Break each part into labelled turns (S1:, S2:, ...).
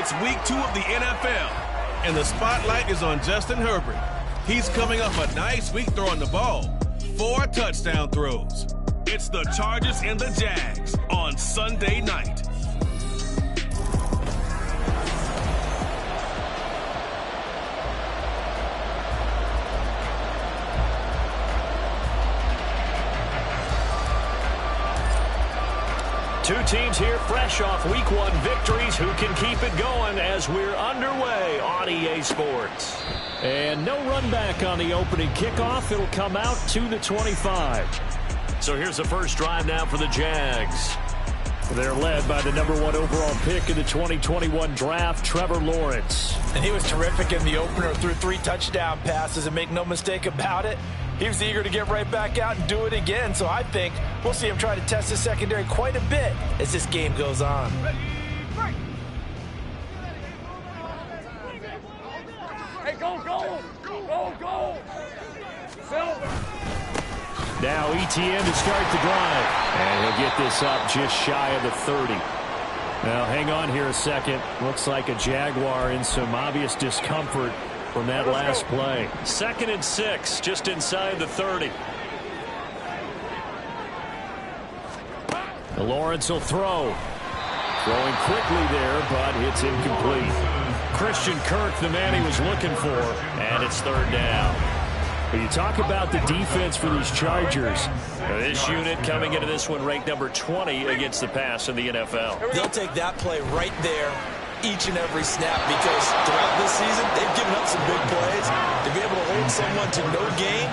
S1: It's week 2 of the NFL, and the spotlight is on Justin Herbert. He's coming off a nice week throwing the ball. 4 touchdown throws. It's the Chargers and the Jags on Sunday night.
S2: Two teams here fresh off Week 1 victories. Who can keep it going as we're underway on EA Sports? And no run back on the opening kickoff. It'll come out to the 25. So here's the first drive now for the Jags. They're led by the number 1 overall pick in the 2021 draft, Trevor Lawrence.
S3: And he was terrific in the opener, threw 3 touchdown passes, and make no mistake about it, he was eager to get right back out and do it again. So I think we'll see him try to test his secondary quite a bit as this game goes on.
S4: Hey, go! Silver!
S2: Now ETN to start the drive. And he'll get this up just shy of the 30. Now hang on here a second. Looks like a Jaguar in some obvious discomfort from that last play. 2nd and 6, just inside the 30. Lawrence will throw. Throwing quickly there, but it's incomplete. Christian Kirk, the man he was looking for, and it's 3rd down. When you talk about the defense for these Chargers, this unit coming into this one ranked number 20 against the pass in the NFL.
S3: They'll take that play right there each and every snap, because throughout this season, they've given up some big plays. To be able to hold someone to no gain,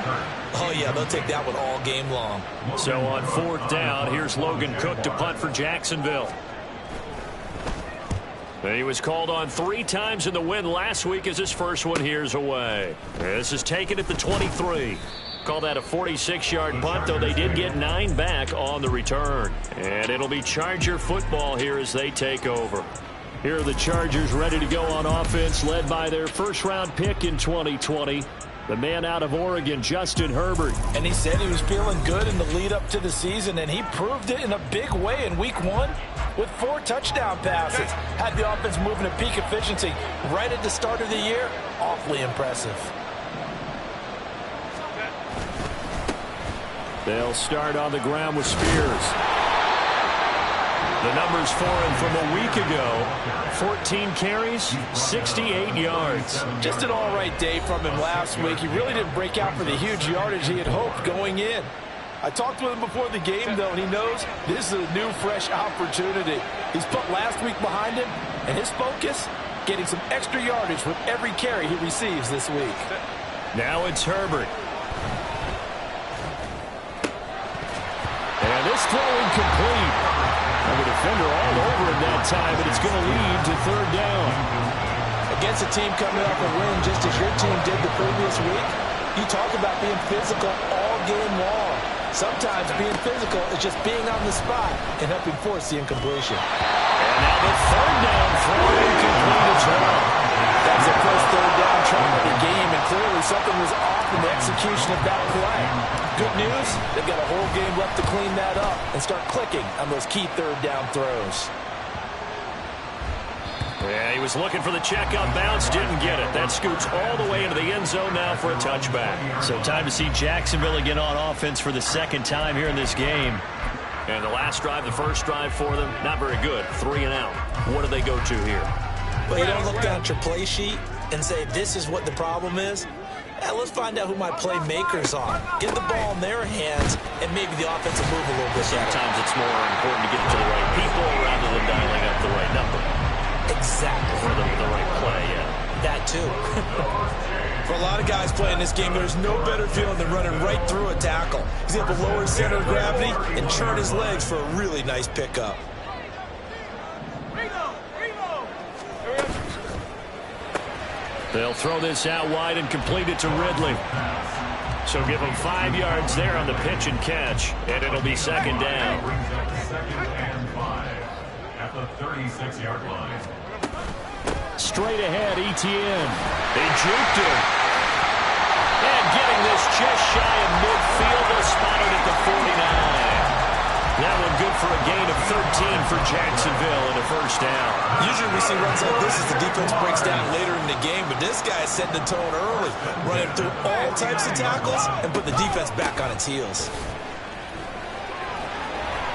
S3: oh yeah, they'll take that one all game long.
S2: So on 4th down, here's Logan Cook to punt for Jacksonville. He was called on 3 times in the win last week as his first one here's away. This is taken at the 23. Call that a 46-yard punt, though they did get 9 back on the return. And it'll be Charger football here as they take over. Here are the Chargers ready to go on offense, led by their first-round pick in 2020, the man out of Oregon, Justin Herbert.
S3: And he said he was feeling good in the lead-up to the season, and he proved it in a big way in Week 1 with 4 touchdown passes. Had the offense moving at peak efficiency right at the start of the year. Awfully impressive.
S2: They'll start on the ground with Spears. The numbers for him from a week ago: 14 carries, 68 yards.
S3: Just an all-right day from him last week. He really didn't break out for the huge yardage he had hoped going in. I talked with him before the game, though, and he knows this is a new, fresh opportunity. He's put last week behind him, and his focus, getting some extra yardage with every carry he receives this week.
S2: Now it's Herbert. And this throw incomplete. The defender all over him that time, but it's going to lead to 3rd down.
S3: Against a team coming off a win just as your team did the previous week, you talk about being physical all game long. Sometimes being physical is just being on the spot and helping force the incompletion.
S2: And now the 3rd down throw incomplete as well.
S3: That's the first 3rd down try of the game, and clearly something was off in the execution of that play. Good news, they've got a whole game left to clean that up and start clicking on those key 3rd down throws.
S2: Yeah, he was looking for the check on bounce, didn't get it. That scoots all the way into the end zone now for a touchback. So time to see Jacksonville again on offense for the 2nd time here in this game. And the last drive, the first drive for them, not very good. 3 and out. What do they go to here?
S3: Well, you don't look down at your play sheet and say, this is what the problem is. Let's find out who my playmakers are. Get the ball in their hands, and maybe the offense will move a little bit.
S2: Sometimes it's more important to get it to the right people rather than dialing up the right number.
S3: Exactly.
S2: For the right play, yeah.
S3: That too. For a lot of guys playing this game, there's no better feeling than running right through a tackle. He's able to lower his center of gravity and churn his legs for a really nice pickup.
S2: They'll throw this out wide and complete it to Ridley. So give him 5 yards there on the pitch and catch, and it'll be 2nd down.
S4: 2nd and 5 at the 36-yard line.
S2: Straight ahead, ETN. They juked him. And getting this just shy of midfield, they'll spot it at the 49. That one good for a gain of 13 for Jacksonville and a first down.
S3: Usually we see runs like this as the defense breaks down later in the game, but this guy is setting the tone early, running through all types of tackles and put the defense back on its heels.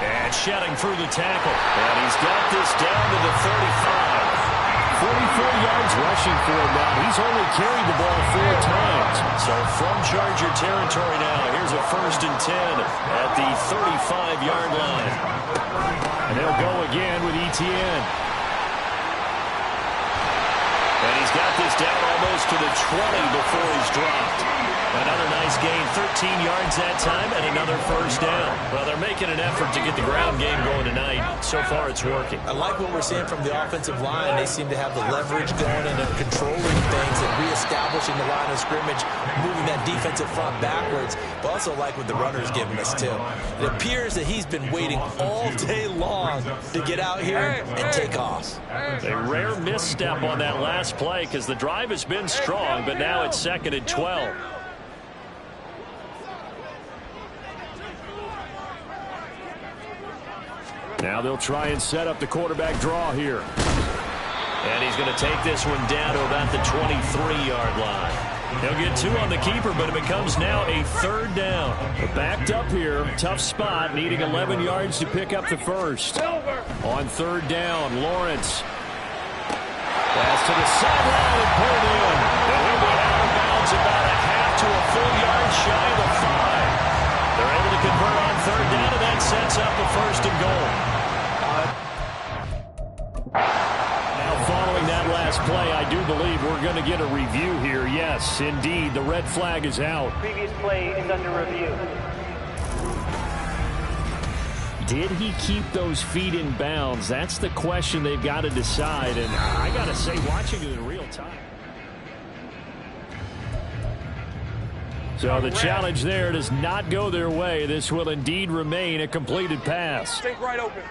S2: And shedding through the tackle. And he's got this down to the 35. 44 yards rushing for him now. He's only carried the ball 4 times. So from Charger territory now, here's a 1st and 10 at the 35-yard line. And they'll go again with Etienne. And he's got this down almost to the 20 before he's dropped. Another nice gain, 13 yards that time, and another first down. Well, they're making an effort to get the ground game going tonight. So far, it's working.
S3: I like what we're seeing from the offensive line. They seem to have the leverage going and they're controlling things and reestablishing the line of scrimmage, moving that defensive front backwards. But also like what the runner's giving us, too. It appears that he's been waiting all day long to get out here and take off.
S2: A rare misstep on that last play because the drive has been strong, but now it's 2nd and 12. Now they'll try and set up the quarterback draw here. And he's going to take this one down to about the 23-yard line. He'll get 2 on the keeper, but it becomes now a 3rd down. Backed up here, tough spot, needing 11 yards to pick up the first. On 3rd down, Lawrence. Pass to the sideline and pulled in. And he'll be out of bounds about a half to a full yard shy of the 5. They're able to convert on 3rd down, and that sets up the 1st and goal. Now following that last play, I do believe we're going to get a review here. Yes, indeed, the red flag is out.
S5: Previous play is under review.
S2: Did he keep those feet in bounds? That's the question they've got to decide, and I got to say, watching it in real time. So the challenge there does not go their way. This will indeed remain a completed pass.
S5: Think right open.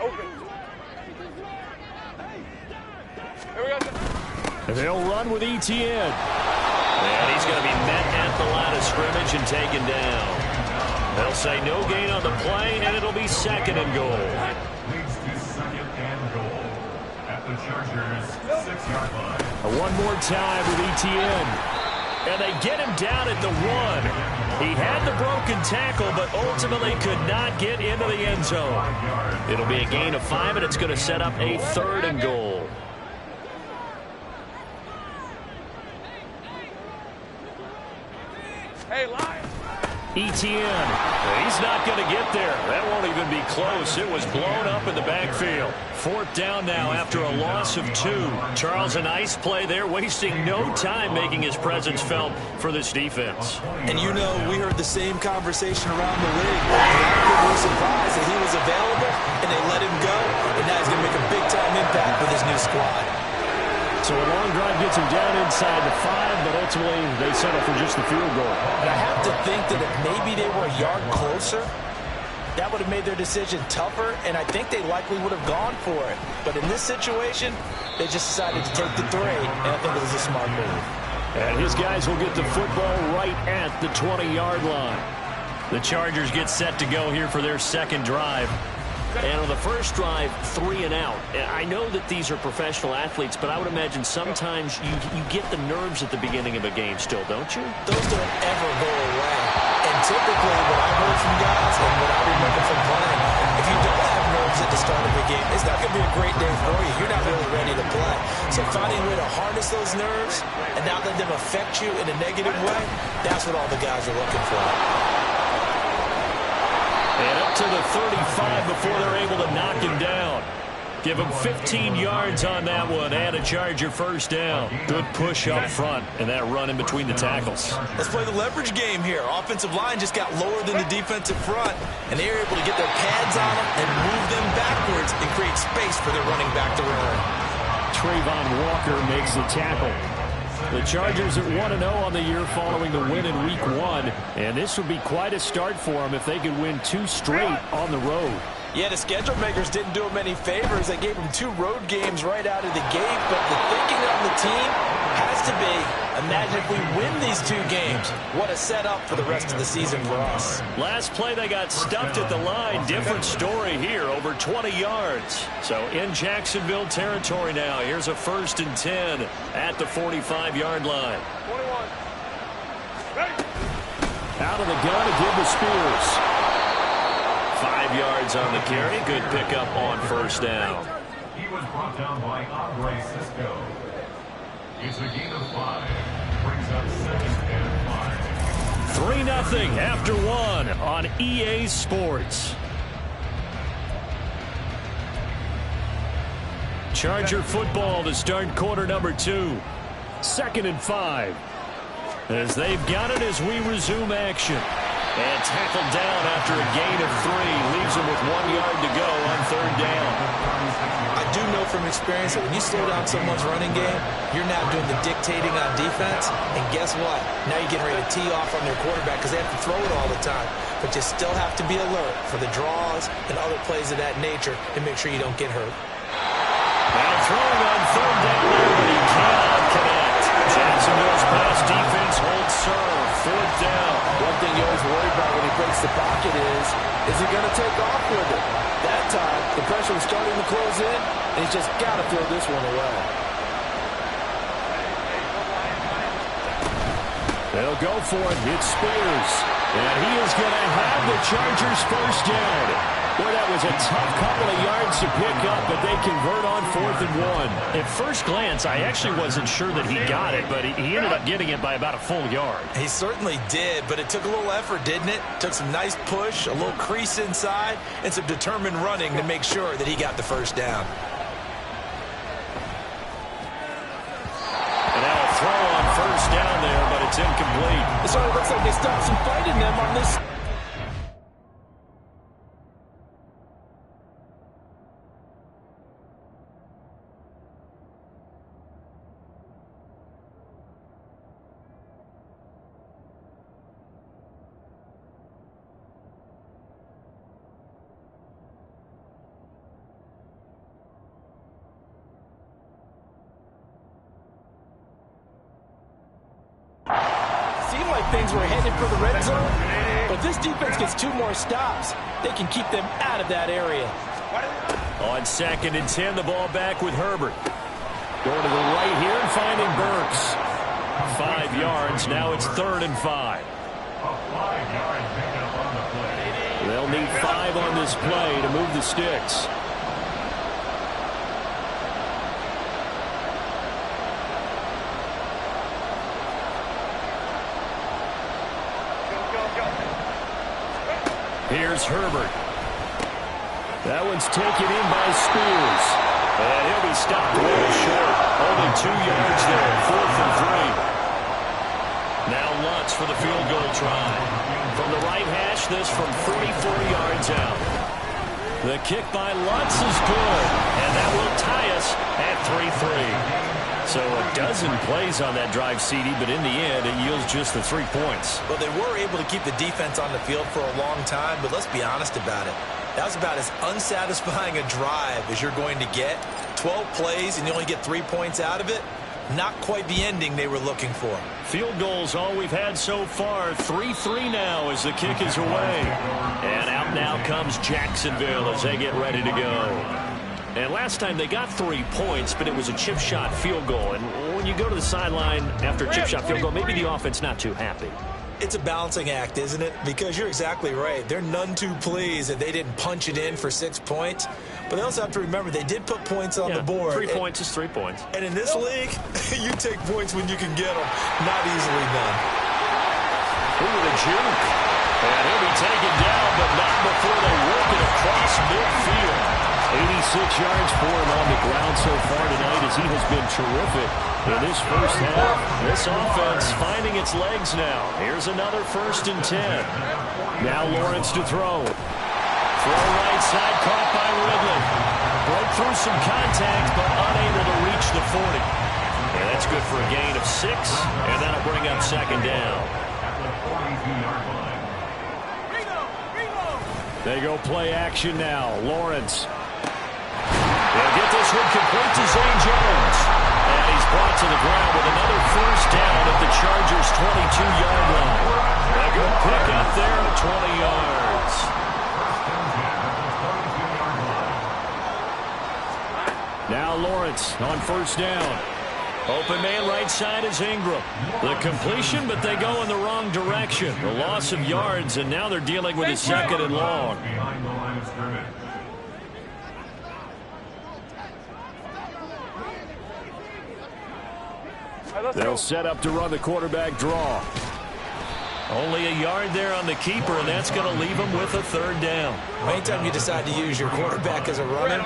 S5: Here we go.
S2: They'll run with Etienne. And he's going to be met at the line of scrimmage and taken down. They'll say no gain on the play, and it'll be 2nd and goal.
S4: Leads to 2nd and goal at the Chargers' 6-yard line.
S2: One more time with Etienne. And they get him down at the 1. He had the broken tackle, but ultimately could not get into the end zone. It'll be a gain of 5, and it's going to set up a 3rd and goal.
S5: Hey, Lion.
S2: Etienne. He's not going to get there. That won't even be close. It was blown up in the backfield. 4th down now after a loss of 2. Charles, a nice play there, wasting no time making his presence felt for this defense.
S3: And you know, we heard the same conversation around the league. A lot of people were surprised that he was available, and they let him go, and now he's going to make a big-time impact with his new squad.
S2: So a long drive gets him down inside the 5, but ultimately they settle for just the field goal.
S3: And I have to think that if maybe they were a yard closer, that would have made their decision tougher, and I think they likely would have gone for it. But in this situation, they just decided to take the 3, and I think it was a smart move.
S2: And his guys will get the football right at the 20-yard line. The Chargers get set to go here for their 2nd drive. And on the first drive, 3 and out. I know that these are professional athletes, but I would imagine sometimes you get the nerves at the beginning of a game still, don't you?
S3: Those don't ever go away. And typically, what I've heard from guys and what I remember from playing, if you don't have nerves at the start of a game, it's not going to be a great day for you. You're not really ready to play. So finding a way to harness those nerves and not let them affect you in a negative way, that's what all the guys are looking for.
S2: And up to the 35 before they're able to knock him down. Give him 15 yards on that one and a Charger first down. Good push up front and that run in between the tackles.
S3: Let's play the leverage game here. Offensive line just got lower than the defensive front, and they were able to get their pads on them and move them backwards and create space for their running back to run.
S2: Trayvon Walker makes the tackle. The Chargers at 1-0 on the year following the win in Week 1. And this would be quite a start for them if they could win 2 straight on the road.
S3: Yeah, the schedule makers didn't do them any favors. They gave them 2 road games right out of the gate. But the thinking on the team has to be, Imagine if we win these 2 games. What a setup for the rest of the season for us.
S2: Last play, they got stuffed at the line. Different story here, over 20 yards. So in Jacksonville territory now. Here's a 1st and 10 at the 45-yard line.
S5: 21. Ready.
S2: Out of the gun again to Spears. 5 yards on the carry. Good pickup on 1st down.
S4: He was brought down by Andre Cisco. It's a gain of 5. Brings up 2nd and 5.
S2: 3-0 after 1 on EA Sports. Charger football to start quarter number 2. 2nd and 5. As they've got it as we resume action. And tackled down after a gain of 3. Leaves him with 1 yard to go on 3rd down.
S3: I do know from experience that when you slow down someone's running game, you're now doing the dictating on defense. And guess what? Now you're getting ready to tee off on their quarterback because they have to throw it all the time. But you still have to be alert for the draws and other plays of that nature and make sure you don't get hurt.
S2: Now throwing on 3rd down there, but he cannot connect. Jacksonville's pass defense holds serve. 4th down.
S3: One thing you always worry about when he breaks the pocket is he going to take off with it? That time, the pressure was starting to close in, and he's just got to throw this one away.
S2: They'll go for it. It's Spears. And he is going to have the Chargers 1st down. Boy, that was a tough couple of yards to pick up, but they convert on 4th and 1.
S6: At first glance, I actually wasn't sure that he got it, but he ended up getting it by about a full yard.
S3: He certainly did, but it took a little effort, didn't it? Took some nice push, a little crease inside, and some determined running to make sure that he got the 1st down.
S2: And now a throw on 1st down there, but it's incomplete.
S3: It sort of looks like they stopped some fight in them on this. Seemed like things were headed for the red zone, but this defense gets 2 more stops. They can keep them out of that area.
S2: On 2nd and 10, the ball back with Herbert. Going to the right here and finding Burks. 5 yards. Now it's 3rd and 5.
S4: A 5-yard pickup on the play.
S2: They'll need 5 on this play to move the sticks. Here's Herbert. That one's taken in by Spears. And he'll be stopped a little short. Only 2 yards there. 4th and 3. Now Lutz for the field goal try. From the right hash, this from 44 yards out. The kick by Lutz is good. And that will tie us at 3-3. So a dozen plays on that drive, CD, but in the end, it yields just the 3 points.
S3: Well, they were able to keep the defense on the field for a long time, but let's be honest about it. That was about as unsatisfying a drive as you're going to get. 12 plays and you only get 3 points out of it. Not quite the ending they were looking for.
S2: Field goals all we've had so far. 3-3 now as the kick is away. And out now comes Jacksonville as they get ready to go. And last time they got 3 points, but it was a chip shot field goal. And when you go to the sideline after a chip shot field goal, maybe the offense not too happy.
S3: It's a balancing act, isn't it? Because you're exactly right. They're none too pleased that they didn't punch it in for 6 points. But they also have to remember they did put points on the board.
S2: 3 points is 3 points.
S3: And in this league, you take points when you can get them. Not easily done.
S2: Ooh, the juke. And he'll be taken down, but not before they work it across midfield. 86 yards for him on the ground so far tonight as he has been terrific in this first half. This offense finding its legs now. Here's another 1st and 10. Now Lawrence to throw. Throw right side, caught by Ridley. Broke through some contact, but unable to reach the 40. And that's good for a gain of 6, and that'll bring up 2nd down.
S4: At the 42-yard line.
S2: They go play action now. Lawrence. They'll get this one complete to Zay Jones. And he's brought to the ground with another 1st down 22-yard line. A good pick up there at 20 yards. Now Lawrence on first down. Open man right side is Ingram. The completion, but they go in the wrong direction. The loss of yards, and now they're dealing with a second and long.
S4: Behind the line of scrimmage.
S6: They'll set up to run the quarterback draw.
S2: Only a yard there on the keeper, and that's going to leave them with a third down.
S3: Anytime you decide to use your quarterback as a runner,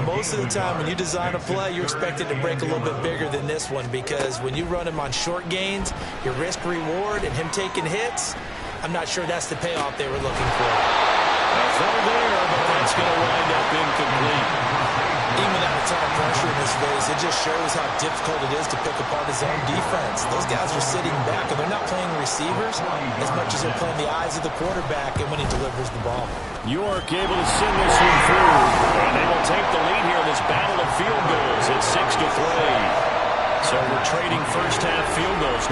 S3: most of the time when you design a play, you're expected to break a little bit bigger than this one, because when you run him on short gains, your risk-reward and him taking hits, I'm not sure that's the payoff they were looking for.
S2: A throw there, but that's going to wind up incomplete.
S3: Even without a ton of pressure in his face, it just shows how difficult it is to pick apart his own defense. Those guys are sitting back, and they're not playing receivers as much as they're playing the eyes of the quarterback and when he delivers the ball.
S6: York able to send this one through.
S2: And they will take the lead here in this battle of field goals at 6-3. So we're trading first-half field goals.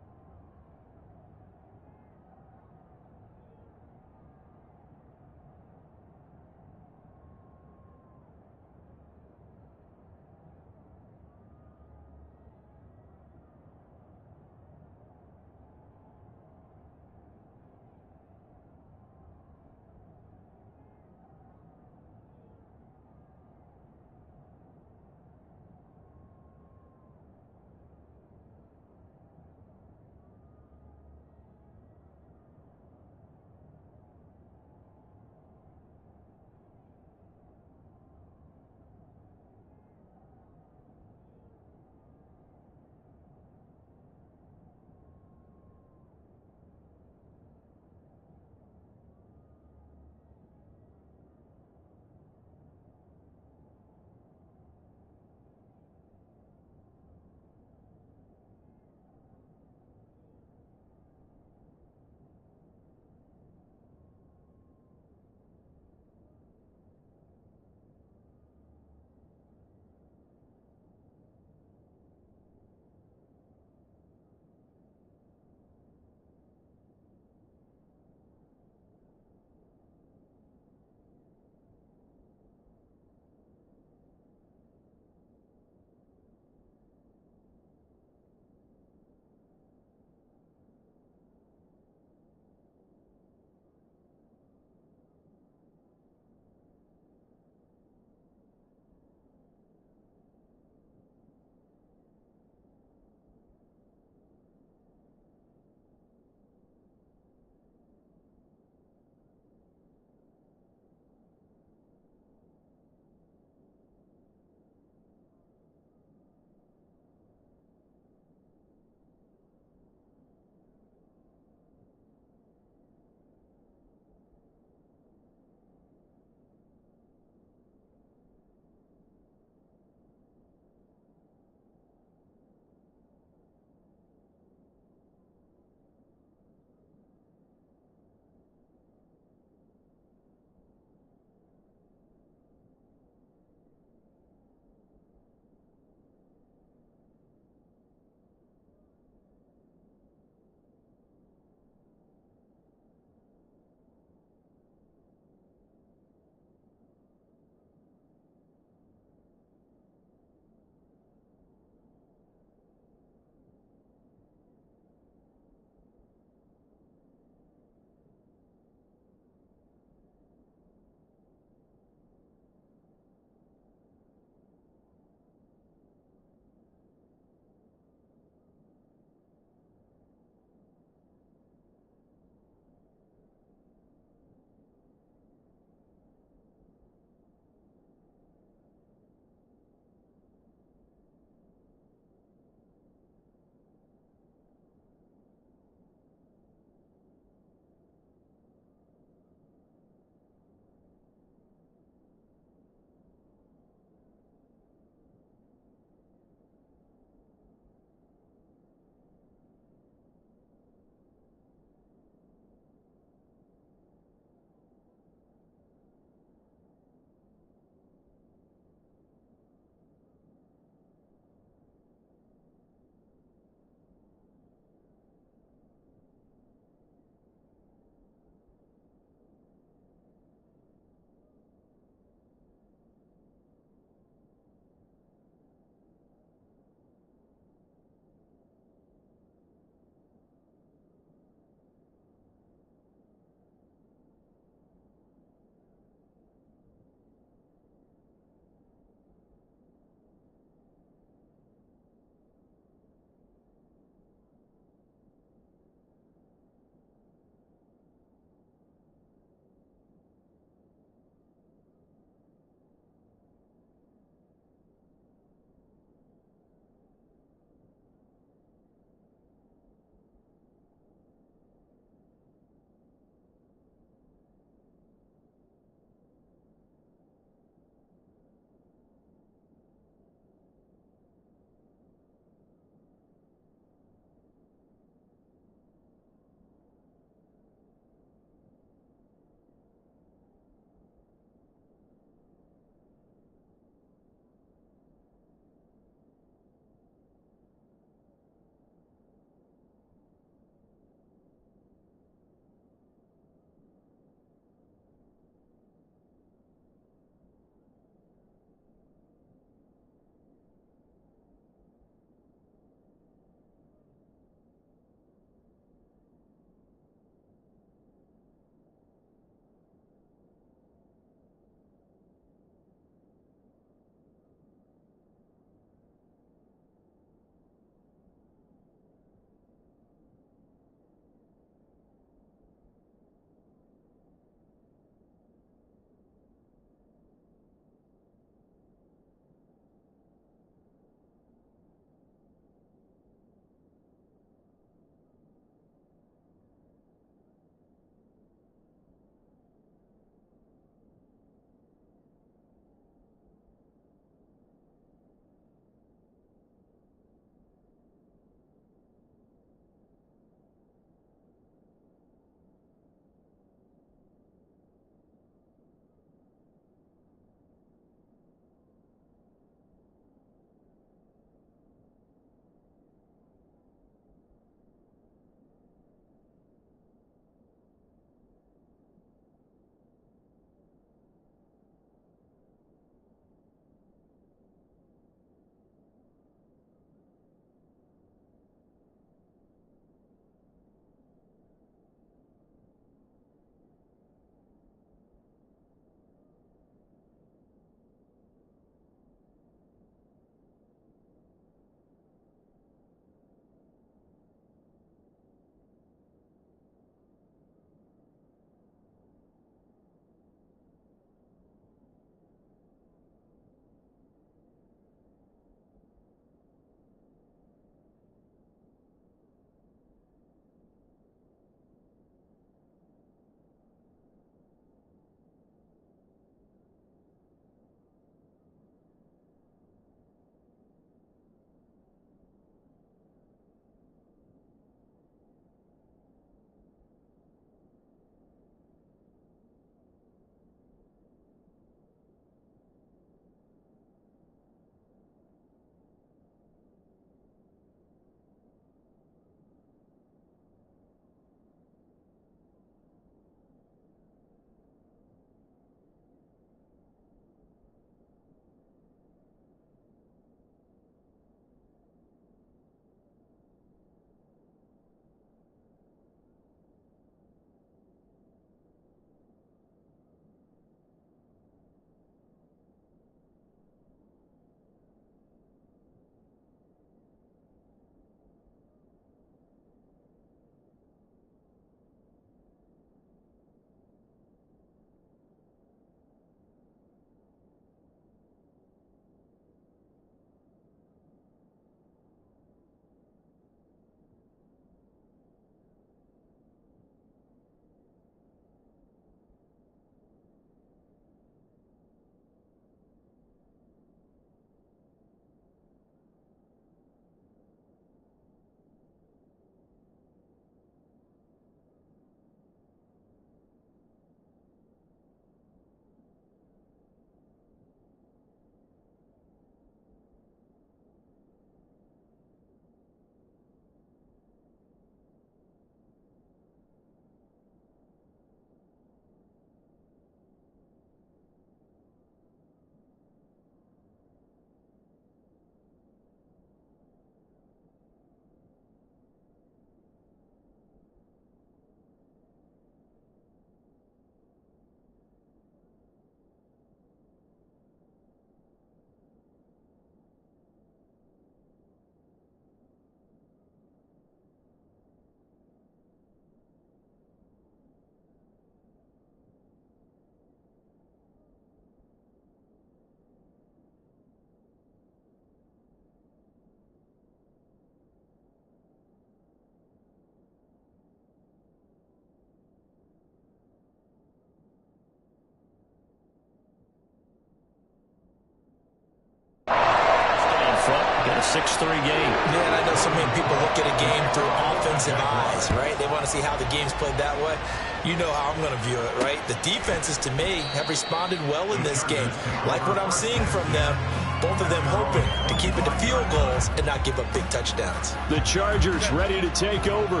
S2: 6-3 game.
S3: Yeah, and I know so many people look at a game through offensive eyes, right? They want to see how the game's played that way. You know how I'm going to view it, right? The defenses, to me, have responded well in this game. Like what I'm seeing from them, both of them hoping to keep it to field goals and not give up big touchdowns.
S2: The Chargers ready to take over.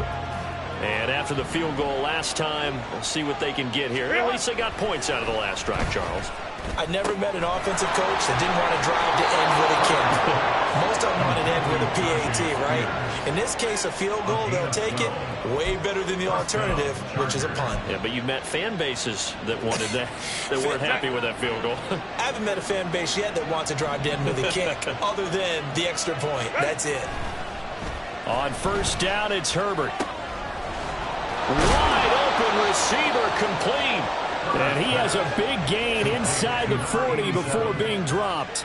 S2: And after the field goal last time, we'll see what they can get here. At least they got points out of the last drive, Charles.
S3: I never met an offensive coach that didn't want to drive to end with a kick. Most of them want to end with a PAT, right? In this case, a field goal, they'll take it. Way better than the alternative, which is a punt.
S2: Yeah, but you've met fan bases that wanted that, that weren't happy with that field goal.
S3: I haven't met a fan base yet that wants to drive to end with a kick, other than the extra point. That's it.
S2: On first down, it's Herbert. Wide open receiver, complete. And he has a big gain inside the 40 before being dropped.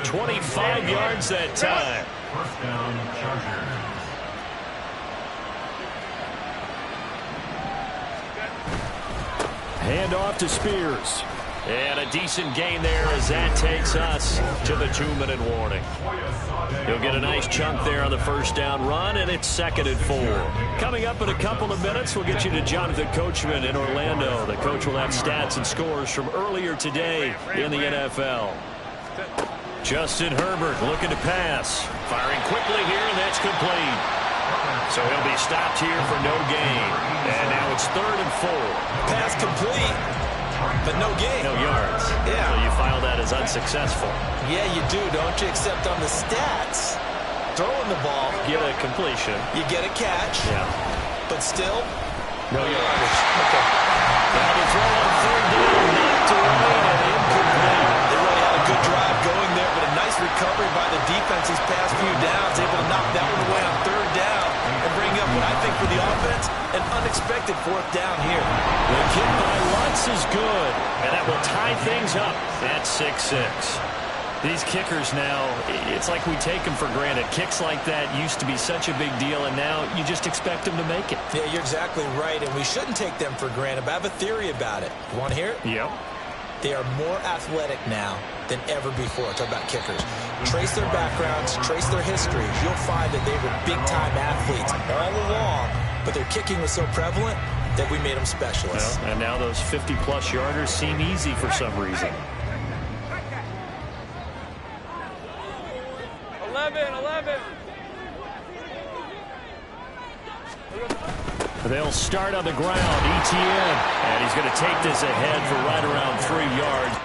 S2: 25 yards that time.
S4: First down, Chargers.
S2: Hand off to Spears. And a decent gain there as that takes us to the 2-minute warning. He'll get a nice chunk there on the first down run, and it's 2nd and 4. Coming up in a couple of minutes, we'll get you to Jonathan Coachman in Orlando. The coach will have stats and scores from earlier today in the NFL. Justin Herbert looking to pass. Firing quickly here, and that's complete. So he'll be stopped here for no gain. And now it's 3rd and 4.
S3: Pass complete, but no gain.
S2: No yards.
S3: Yeah.
S2: So you file that as unsuccessful.
S3: Yeah, you do, don't you? Except on the stats, throwing the ball,
S2: Get a completion.
S3: you get a catch,
S2: Yeah.
S3: but still,
S2: No yardage.
S3: okay.
S2: Now the throw on 3rd down, knocked away and incomplete.
S3: They really had a good drive going there, but a nice recovery by the defense these past few downs, able to knock that one away on 3rd down and bring up what I think for the offense, an unexpected 4th down here.
S2: The kick by Lutz is good, and that will tie things up at 6-6. These kickers now, it's like we take them for granted. Kicks like that used to be such a big deal, and now you just expect them to make it.
S3: Yeah, you're exactly right, and we shouldn't take them for granted, but I have a theory about it. You want to hear it?
S2: Yep.
S3: They are more athletic now than ever before. Talk about kickers. Trace their backgrounds, trace their histories. You'll find that they were big-time athletes all along, but their kicking was so prevalent that we made them specialists.
S2: Well, and now those 50-plus yarders seem easy for some reason.
S5: 11.
S2: They'll start on the ground, ETN, and he's going to take this ahead for right around 3 yards.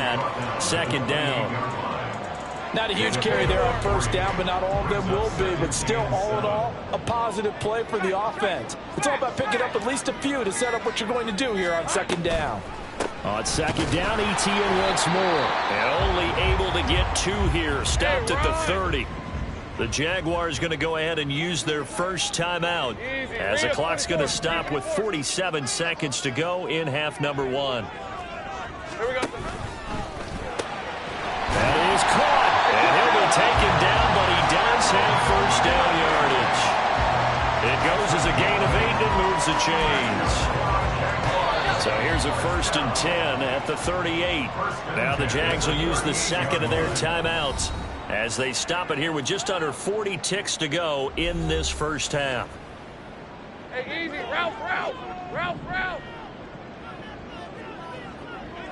S2: bad. Second down.
S3: Not a huge carry there on first down, but not all of them will be. But still, all in all, a positive play for the offense. It's all about picking up at least a few to set up what you're going to do here on second down.
S2: On second down, Etienne once more. And only able to get 2 here. Stopped at the 30. The Jaguars going to go ahead and use their first timeout as the clock's going to stop with 47 seconds to go in half number 1.
S5: Here we go.
S2: That is caught. And he'll be taken down, but he does have first down yardage. It goes as a gain of 8 and moves the chains. So here's a 1st and 10 at the 38. Now the Jags will use the second of their timeouts as they stop it here with just under 40 ticks to go in this first half.
S5: Hey, easy. Ralph.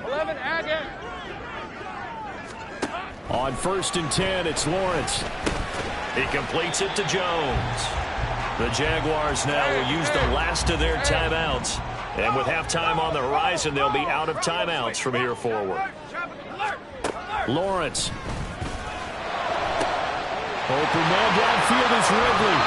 S5: 11, Agate.
S2: On 1st and 10, it's Lawrence. He completes it to Jones. The Jaguars now will use the last of their timeouts. And with halftime on the horizon, they'll be out of timeouts from here forward. Lawrence. Open man downfield is Ridley.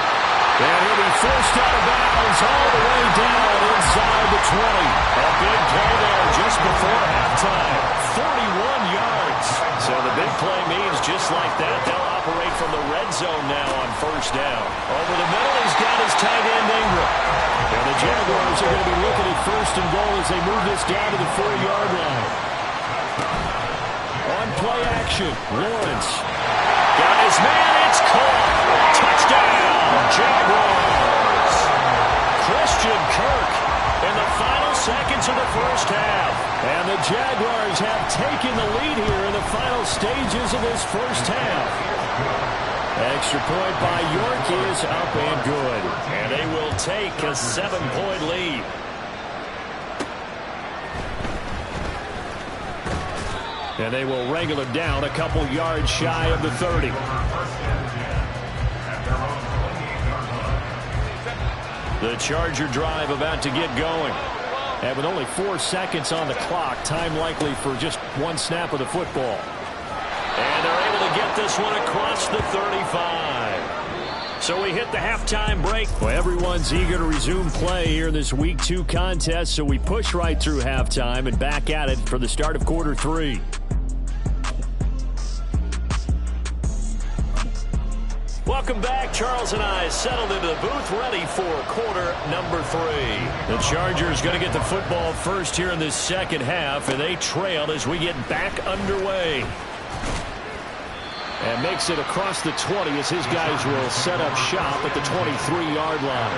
S2: And he'll be forced out of bounds all the way down inside the 20. A big play there just before halftime. 41 yards. So the big play means just like that, they'll operate from the red zone now on first down. Over the middle, he's got his tight end Ingram. And the Jaguars are going to be looking at 1st and goal as they move this down to the 4-yard line. On play action, Lawrence. Got his man, it's caught. Touchdown, Jaguars. Christian Kirk in the final seconds of the first half. And the Jaguars have taken the lead here in the final stages of this first half. Extra point by York is up and good. And they will take a 7-point lead. And they will wrangle it down a couple yards shy of the 30. The Charger drive about to get going. And with only 4 seconds on the clock, time likely for just 1 snap of the football. And they're able to get this one across the 35. So we hit the halftime break. Well, everyone's eager to resume play here in this Week 2 contest, so we push right through halftime and back at it for the start of quarter 3. Welcome back. Charles and I settled into the booth, ready for quarter number 3. The Chargers going to get the football first here in this second half, and they trail as we get back underway. And makes it across the 20 as his guys will set up shop at the 23-yard line.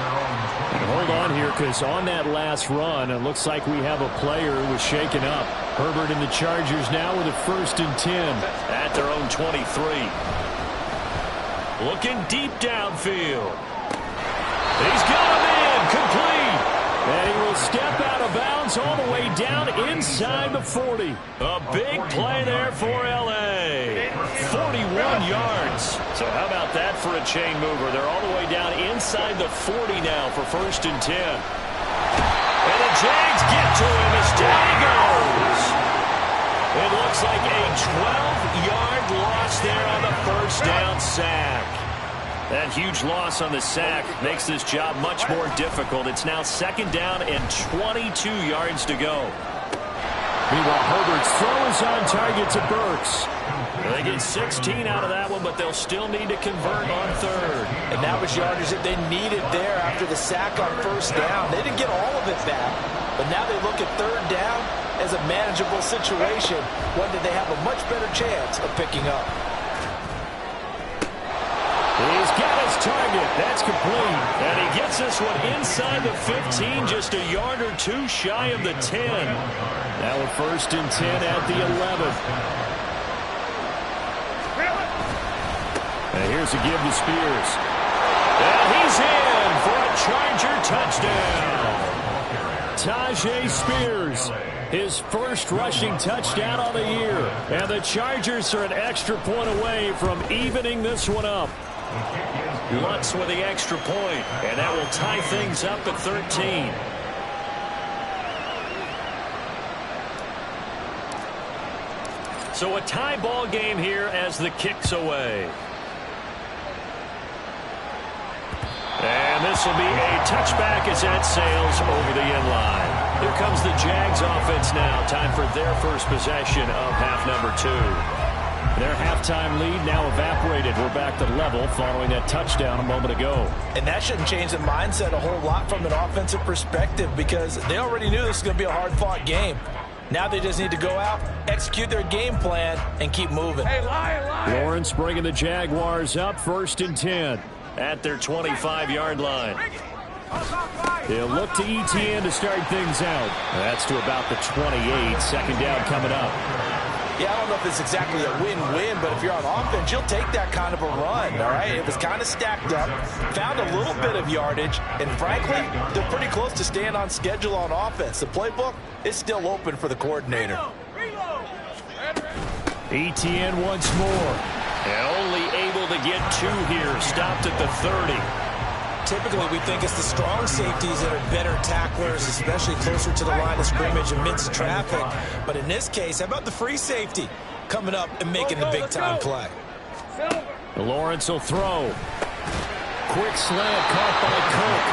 S2: And hold on here, because on that last run, it looks like we have a player who was shaken up. Herbert and the Chargers now with a 1st and 10 at their own 23. Looking deep downfield. He's got him in, complete. And he will step out of bounds all the way down inside the 40. A big play there for L.A. 41 yards. So how about that for a chain mover? They're all the way down inside the 40 now for 1st and 10. And the Jags get to him as down he goes. It looks like a 12-yard loss there on the first down sack. That huge loss on the sack makes this job much more difficult. It's now 2nd down and 22 yards to go. Meanwhile, Herbert's throw is on target to Burks. They get 16 out of that one, but they'll still need to convert on 3rd.
S3: And that was yardage that they needed there after the sack on first down. They didn't get all of it back, but now they look at 3rd down as a manageable situation, one that they have a much better chance of picking up.
S2: He's got his target. That's complete. And he gets this one inside the 15, just a yard or 2 shy of the 10. Now a 1st and 10 at the 11. And here's a give to Spears. And he's in for a Charger touchdown. Tajay Spears, his first rushing touchdown on the year. And the Chargers are an extra point away from evening this one up. Lutz with the extra point, and that will tie things up at 13. So a tie ball game here as the kick's away. And this will be a touchback as that sails over the end line. Here comes the Jags offense now. Time for their first possession of half number 2.
S6: Their halftime lead now evaporated. We're back to level following that touchdown a moment ago.
S3: And that shouldn't change the mindset a whole lot from an offensive perspective because they already knew this was going to be a hard-fought game. Now they just need to go out, execute their game plan, and keep moving.
S5: Hey, Lion.
S2: Lawrence bringing the Jaguars up 1st and 10 at their 25-yard line. They'll look to ETN to start things out. That's to about the 28. Second down coming up.
S3: Yeah, I don't know if it's exactly a win-win, but if you're on offense, you'll take that kind of a run, all right? It was kind of stacked up, found a little bit of yardage, and frankly, they're pretty close to staying on schedule on offense. The playbook is still open for the coordinator.
S2: ETN once more. And only able to get 2 here. Stopped at the 30.
S3: Typically, we think it's the strong safeties that are better tacklers, especially closer to the line of scrimmage amidst traffic. But in this case, how about the free safety coming up and making the big-time play?
S2: Lawrence will throw. Quick slant caught by Cook.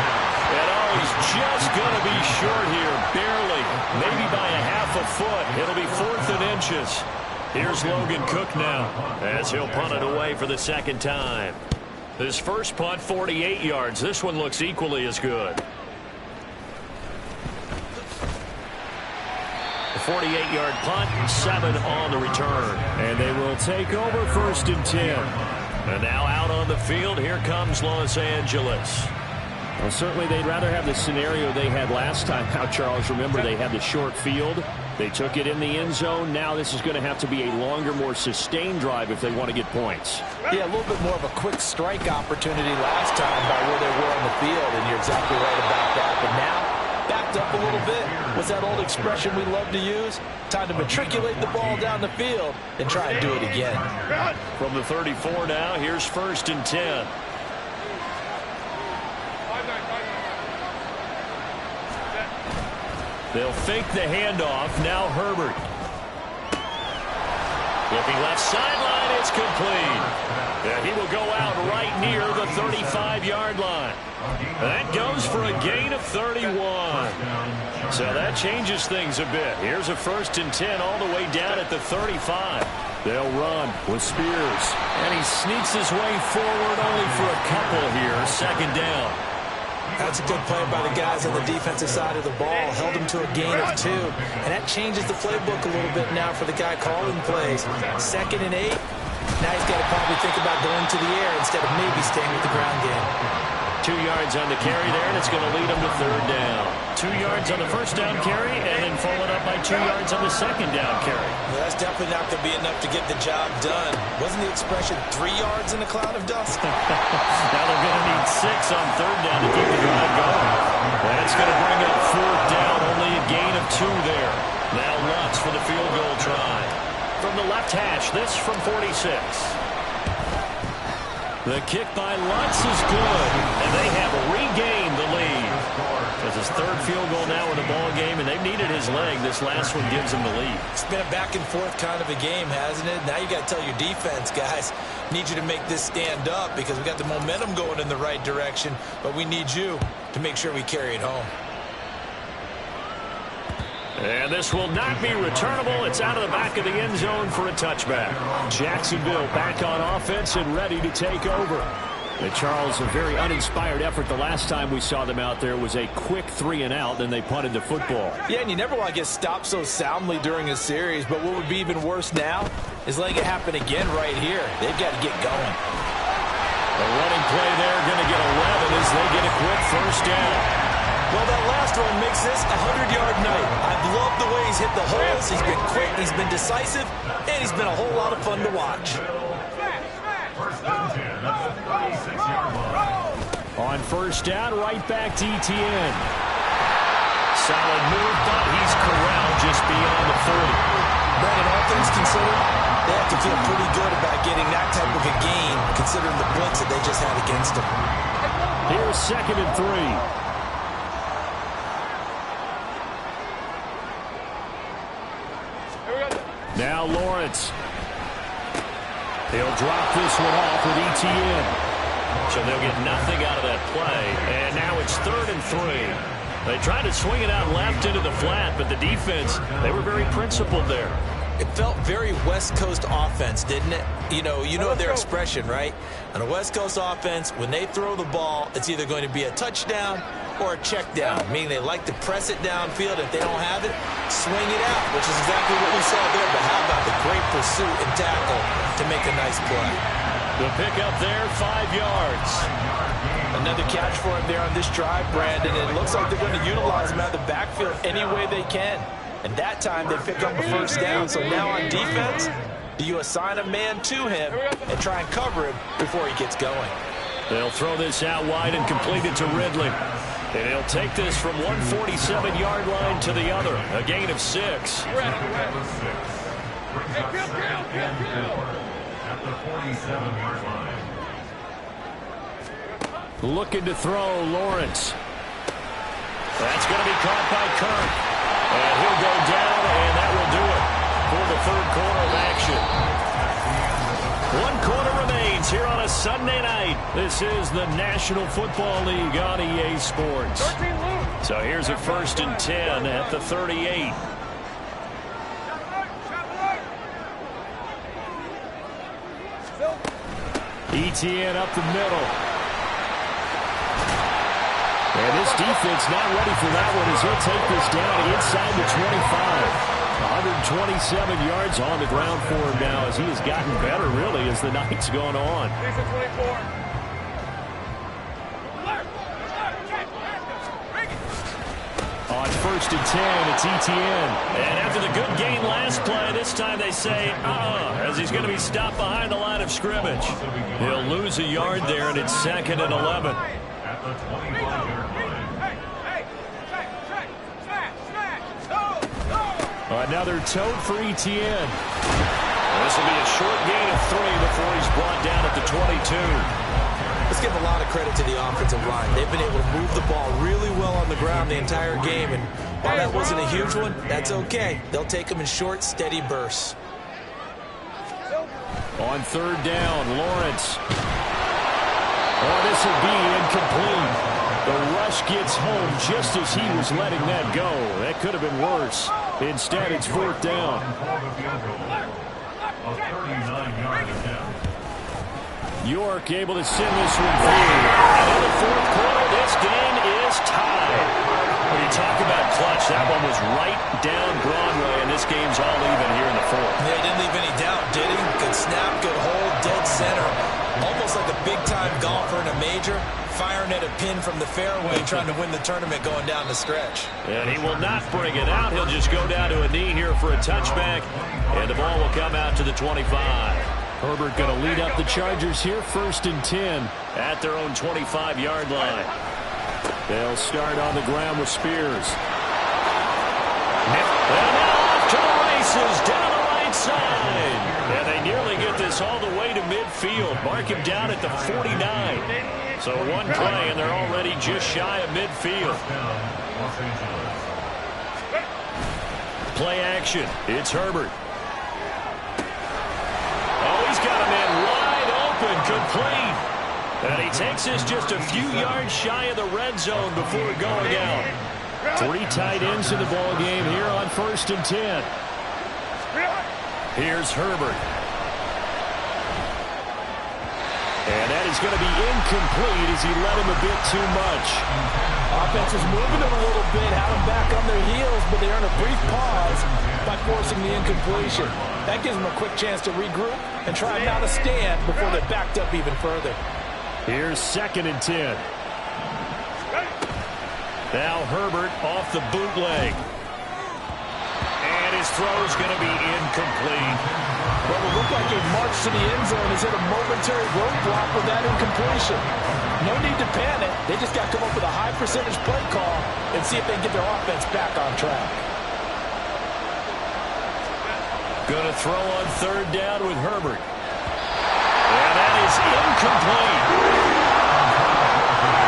S2: And he's just going to be short here, barely. Maybe by a half a foot. It'll be 4th and inches. Here's Logan Cook now as he'll punt it away for the second time. His first punt, 48 yards. This one looks equally as good. A 48-yard punt, 7 on the return. And they will take over 1st and 10. And now out on the field, here comes Los Angeles.
S6: Well, certainly they'd rather have the scenario they had last time. Now, Charles, remember they had the short field. They took it in the end zone. Now this is going to have to be a longer, more sustained drive if they want to get points.
S3: Yeah, a little bit more of a quick strike opportunity last time by where they were on the field, and you're exactly right about that. But now, backed up a little bit. What's that old expression we love to use? Time to matriculate the ball down the field and try and do it again.
S2: From the 34 now, here's 1st and 10. They'll fake the handoff. Now Herbert. Looking left sideline, it's complete. And he will go out right near the 35-yard line. That goes for a gain of 31. So that changes things a bit. Here's a 1st and 10 all the way down at the 35. They'll run with Spears. And he sneaks his way forward only for a couple here. 2nd down.
S3: That's a good play by the guys on the defensive side of the ball. Held him to a gain of 2. And that changes the playbook a little bit now for the guy calling plays. 2nd and 8. Now he's got to probably think about going to the air instead of maybe staying with the ground game.
S2: 2 yards on the carry there, and it's going to lead him to 3rd down. 2 yards on the 1st down carry, and then followed up by 2 yards on the 2nd down carry.
S3: Well, that's definitely not going to be enough to get the job done. Wasn't the expression 3 yards in a cloud of dust?
S2: Now they're going to need 6 on 3rd down to keep the drive going. That's going to bring up 4th down, only a gain of 2 there. Now Lutz for the field goal try. From the left hash, this from 46. The kick by Lutz is good, and they have regained the lead. That's his 3rd field goal now in the ball game, and they've needed his leg. This last one gives him the lead.
S3: It's been a back-and-forth kind of a game, hasn't it? Now you got to tell your defense, guys, need you to make this stand up because we got the momentum going in the right direction, but we need you to make sure we carry it home.
S2: And this will not be returnable. It's out of the back of the end zone for a touchback.
S6: Jacksonville back on offense and ready to take over. And Charles, a very uninspired effort. The last time we saw them out there was a quick 3 and out, then they punted the football.
S3: Yeah, and you never want to get stopped so soundly during a series, but what would be even worse now is letting it happen again right here. They've got to get going.
S2: The running play there going to get 11 as they get a quick 1st down.
S3: Well, that last run makes this a 100-yard night. I've loved the way he's hit the holes. He's been quick, he's been decisive, and he's been a whole lot of fun to watch.
S4: 1st and 10 at the 36-yard line.
S6: On 1st down, right back to ETN.
S2: Solid move, but he's corralled just beyond the 40.
S3: Brandon, all things considered, they have to feel pretty good about getting that type of a gain, considering the blitz that they just had against them.
S6: Here's 2nd and 3. Now Lawrence. He'll drop this one off with ETN. So they'll get nothing out of that play. And now it's 3rd and 3. They tried to swing it out left into the flat, but the defense, they were very principled there.
S3: It felt very West Coast offense, didn't it? You know their expression, right? On a West Coast offense, when they throw the ball, it's either going to be a touchdown or a check down, meaning they like to press it downfield. If they don't have it, swing it out, which is exactly what we saw there. But how about the great pursuit and tackle to make a nice play?
S6: The pickup there, 5 yards.
S3: Another catch for him there on this drive, Brandon. It looks like they're going to utilize him out of the backfield any way they can. And that time they pick up a first down. So now on defense, do you assign a man to him and try and cover him before he gets going?
S6: They'll throw this out wide and complete it to Ridley. And he'll take this from 147-yard line to the other. A gain of 6.
S4: At the 47-yard line.
S6: Looking to throw, Lawrence. That's going to be caught by Kirk. And he'll go down, and that will do it for the 3rd quarter of action. 1 quarter remains here on a Sunday night. This is the National Football League on EA Sports. So here's a 1st and 10 at the 38. ETN up the middle. And this defense not ready for that one as he'll take this down inside the 25. 127 yards on the ground for him now as he has gotten better, really, as the night's gone on. On 1st and 10, it's ETN. And after the good gain last play, this time they say, as he's going to be stopped behind the line of scrimmage. He'll lose a yard there, and it's 2nd and 11.
S4: At the 25-yard line.
S6: Another tote for ETN. This will be a short gain of 3 before he's brought down at the 22.
S3: Let's give a lot of credit to the offensive line. They've been able to move the ball really well on the ground the entire game. And while that wasn't a huge one, that's okay. They'll take them in short, steady bursts.
S6: On 3rd down, Lawrence. Oh, this will be incomplete. The rush gets home just as he was letting that go. That could have been worse. Instead, it's 4th down.
S4: A 39-yard attempt.
S6: York able to send this one through. And in the 4th quarter, this game is tied. When you talk about clutch, that one was right down Broadway, and this game's all even here in the 4th.
S3: Yeah, he didn't leave any doubt, did he? Good snap, good hold, dead center. Almost like a big-time golfer in a major, firing at a pin from the fairway, trying to win the tournament going down the stretch.
S6: And he will not bring it out. He'll just go down to a knee here for a touchback, and the ball will come out to the 25. Herbert going to lead up the Chargers here, 1st and 10 at their own 25-yard line. They'll start on the ground with Spears. And now off to the races down the right side. And they nearly get this all the way to midfield. Mark him down at the 49. So one play, and they're already just shy of midfield. Play action. It's Herbert. Oh, he's got a man wide open, complete. And he takes this just a few yards shy of the red zone before going out. 3 tight ends in the ball game here on 1st and 10. Here's Herbert. And that is going to be incomplete as he let him a bit too much.
S3: Offense is moving them a little bit, have them back on their heels, but they earn a brief pause by forcing the incompletion. That gives them a quick chance to regroup and try not to stand before they're backed up even further.
S6: Here's 2nd and 10. Now Herbert off the bootleg. And his throw's going to be incomplete.
S3: Well, it looked like a march to the end zone has hit a momentary roadblock with that incompletion. No need to panic. They just got to come up with a high percentage play call and see if they can get their offense back on track.
S6: Going to throw on 3rd down with Herbert. And that is incomplete.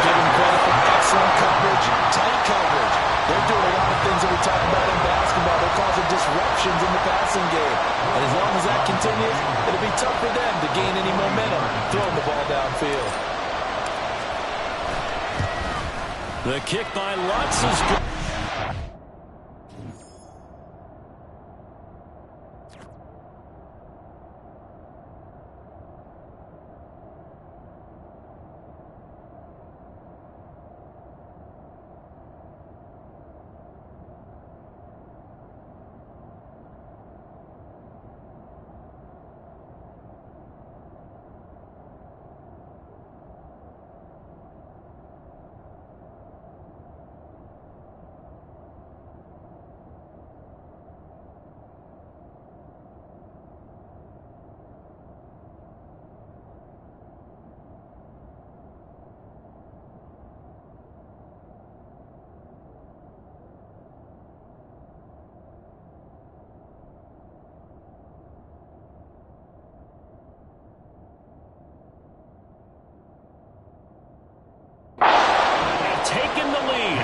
S3: Give him credit for excellent coverage, tight coverage. They're doing a lot of things that we talk about in basketball. They're causing disruptions in the passing game. downfield.
S2: The kick by Lutz is good.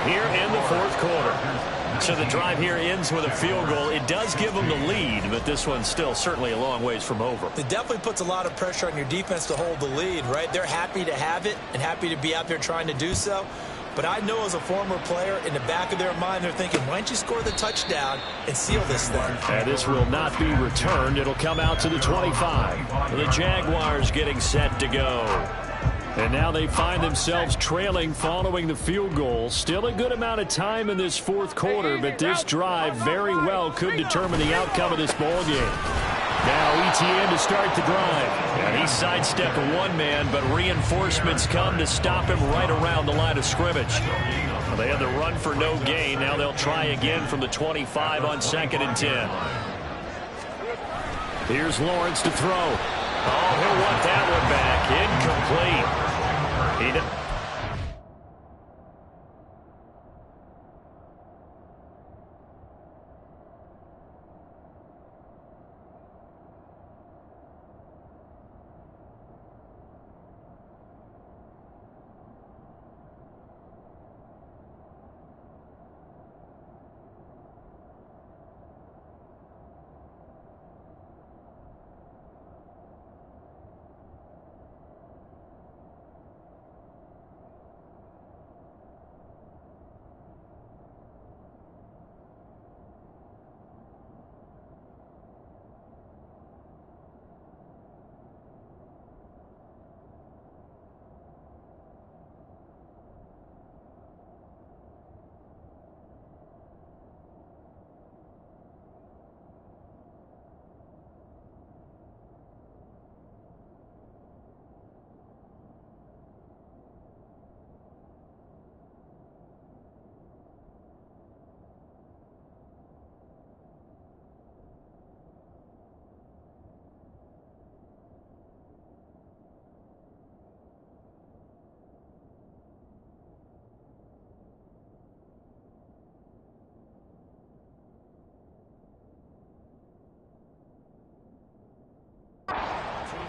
S2: Here in the fourth quarter. So the drive here ends with a field goal. It does give them the lead, but this one's still certainly a long ways from over.
S7: It definitely puts a lot of pressure on your defense to hold the lead, right? They're happy to have it and happy to be out there trying to do so. But I know as a former player, in the back of their mind, they're thinking, why don't you score the touchdown and seal this thing?
S2: And this will not be returned. It'll come out to the 25. The Jaguars getting set to go. And now they find themselves trailing following the field goal. Still a good amount of time in this fourth quarter, but this drive very well could determine the outcome of this ball game. Now Etienne to start the drive. And he sidestepped one man, but reinforcements come to stop him right around the line of scrimmage. Well, they had the run for no gain. Now they'll try again from the 25 on 2nd and 10. Here's Lawrence to throw. Oh, he'll want that one back. Incomplete.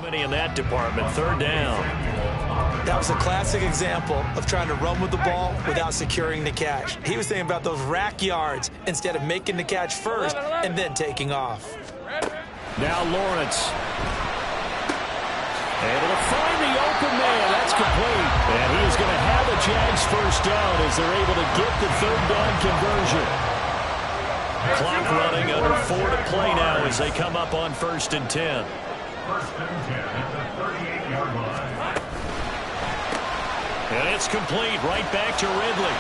S2: Many in that department. 3rd down.
S7: That was a classic example of trying to run with the ball without securing the catch. He was thinking about those rack yards instead of making the catch first and then taking off.
S2: Now Lawrence. Able to find the open man. That's complete. And he is going to have a Jags first down as they're able to get the 3rd down conversion. Clock running under 4 to play now as they come up on 1st and 10.
S4: 1st and 10 at the 38-yard line.
S2: And it's complete right back to Ridley.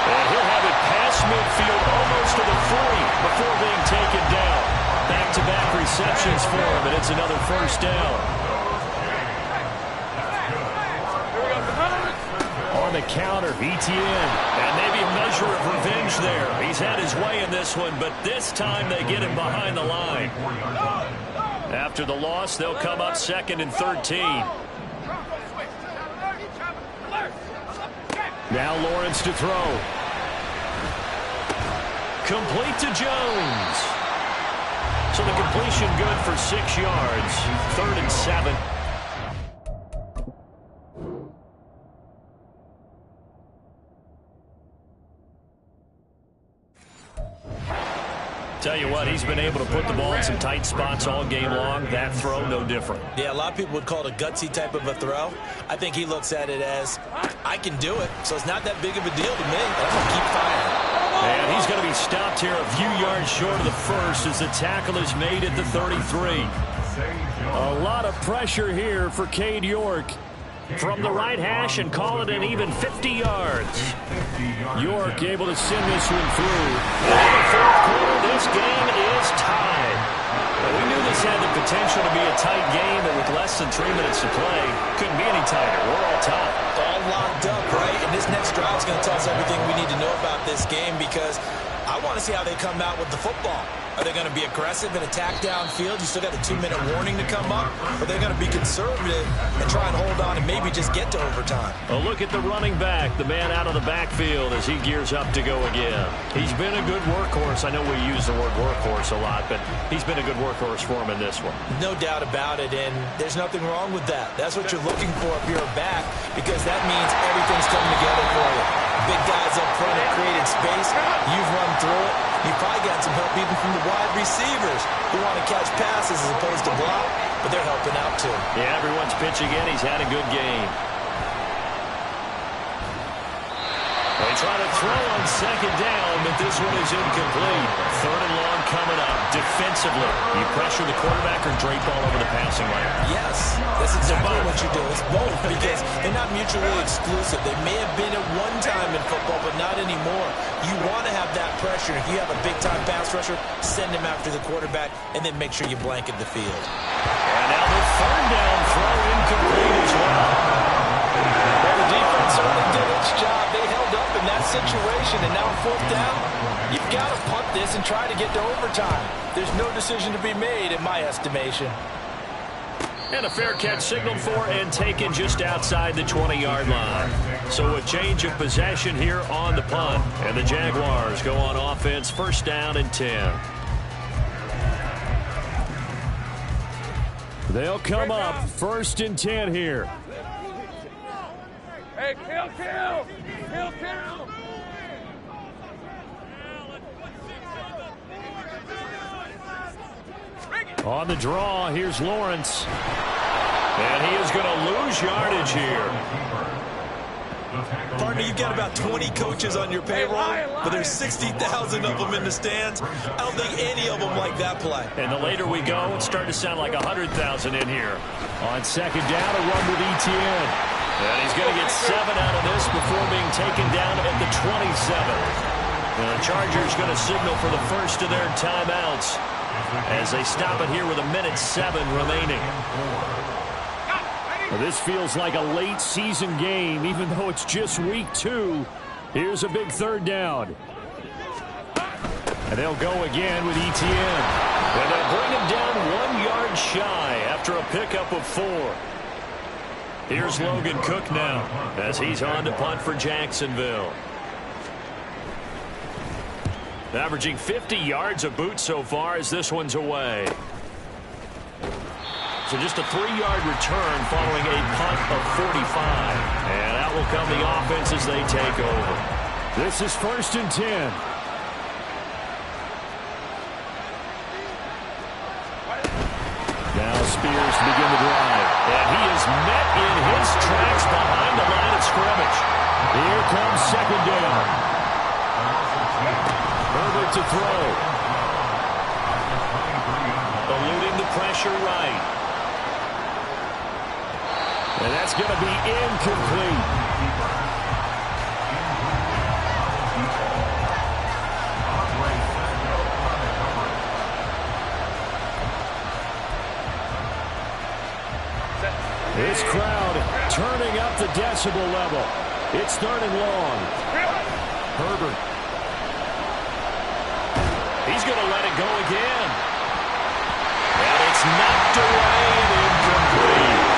S2: And he'll have it past midfield almost to the 40 before being taken down. Back-to-back receptions for him, and it's another first down. On the counter, Etienne. And maybe a measure of revenge there. He's had his way in this one, but this time they get him behind the line. After the loss, they'll come up 2nd and 13. Now Lawrence to throw. Complete to Jones. So the completion good for 6 yards. 3rd and 7. Tell you what, he's been able to put the ball in some tight spots all game long. That throw, no different.
S7: Yeah, a lot of people would call it a gutsy type of a throw. I think he looks at it as, I can do it, so it's not that big of a deal to me. I'm going to keep firing.
S2: And he's going to be stopped here a few yards short of the first as the tackle is made at the 33.
S6: A lot of pressure here for Cade York.
S2: From the right hash and call it an even 50 yards.
S6: York able to send this one through.
S2: In the fourth quarter, this game is tied. Well, we knew this had the potential to be a tight game, but with less than 3 minutes to play, couldn't be any tighter. We're all tied.
S7: All locked up, right? And this next drive is going to tell us everything we need to know about this game because I want to see how they come out with the football. Are they going to be aggressive and attack downfield? You still got a 2-minute warning to come up? Or are they going to be conservative and try and hold on and maybe just get to overtime?
S2: A look at the running back, the man out of the backfield as he gears up to go again. He's been a good workhorse. I know we use the word workhorse a lot, but he's been a good workhorse for him in this one.
S7: No doubt about it, and there's nothing wrong with that. That's what you're looking for if you're a back because that means everything's coming together for you. Big guys up front have created space. You've run through it. You've probably got some help even from the wide receivers who want to catch passes as opposed to block, but they're helping out too.
S2: Yeah, everyone's pitching in. He's had a good game. They try to throw on second down, but this one is incomplete. Third and long coming up. Defensively, you pressure the quarterback or drape all over the passing lane?
S7: Yes, that's exactly what you do. It's both because they're not mutually exclusive. They may have been at one time in football, but not anymore. You want to have that pressure. If you have a big-time pass rusher, send him after the quarterback, and then make sure you blanket the field.
S2: And now the third down throw incomplete as well.
S3: Well, the defense certainly did its job. They held up in that situation, and now fourth down, you've got to punt this and try to get to overtime. There's no decision to be made in my estimation.
S2: And a fair catch signaled for and taken just outside the 20-yard line. So a change of possession here on the punt. And the Jaguars go on offense, first down and 10.
S6: They'll come up first and 10 here.
S5: Hey, kill!
S6: On the draw, here's Lawrence.
S2: And he is going to lose yardage here.
S7: Partner, you've got about 20 coaches on your payroll, but there's 60,000 of them in the stands. I don't think any of them like that play.
S2: And the later we go, it's starting to sound like 100,000 in here.
S6: On second down, a run with ETN.
S2: And he's going to get 7 out of this before being taken down at the 27. And the Chargers going to signal for the first of their timeouts as they stop it here with 1:07 remaining.
S6: Well, this feels like a late season game, even though it's just week 2. Here's a big third down. And they'll go again with ETN.
S2: And they'll bring him down 1 yard shy after a pickup of 4. Here's Logan Cook now as he's on to punt for Jacksonville. Averaging 50 yards a boot so far as this one's away. So just a 3-yard return following a punt of 45. And out will come the offense as they take over.
S6: This is first and 10. Now Spears to begin the drive.
S2: And he is met in his tracks behind the line of scrimmage.
S6: Here comes second down. Herbert to throw.
S2: Eluding the pressure right.
S6: And that's going to be incomplete. This crowd turning up the decibel level. It's third and long. Herbert.
S2: He's going to let it go again. And it's knocked away and incomplete.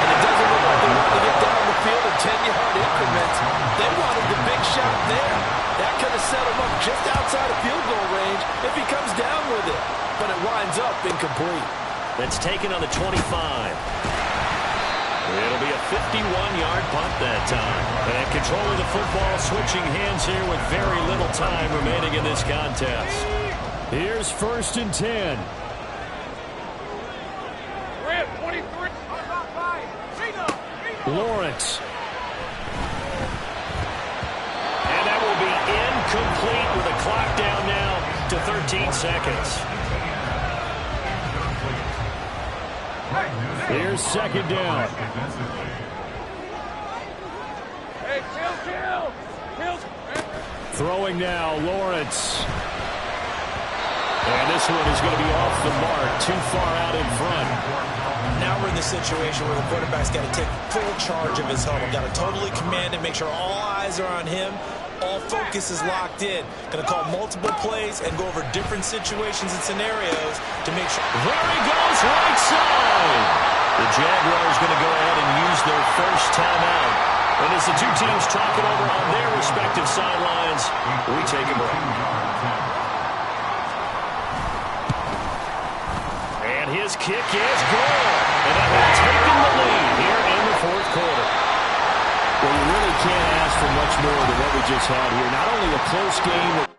S3: And it doesn't look like they want to get down the field in 10-yard increments. They wanted the big shot there. That could have set him up just outside of field goal range if he comes down with it. But it winds up incomplete.
S2: That's taken on the 25. It'll be a 51-yard punt that time. And control of the football switching hands here with very little time remaining in this contest.
S6: Here's 1st and 10.
S5: Red 23.
S6: Lawrence.
S2: And that will be incomplete with a clock down now to 13 seconds.
S6: Here's 2nd down.
S5: Hey, kill.
S6: Throwing now, Lawrence. And this one is going to be off the mark, too far out in front.
S7: Now we're in the situation where the quarterback's got to take full charge of his helmet. Got to totally command it, make sure all eyes are on him. All focus is locked in. Going to call multiple plays and go over different situations and scenarios to make sure.
S6: There he goes, right side.
S2: The Jaguars going to go ahead and use their first timeout. And as the two teams talk it over on their respective sidelines, we take a break. And his kick is good. And that has taken the lead here in the 4th quarter.
S6: Well, you really can't ask for much more than what we just had here. Not only a close game,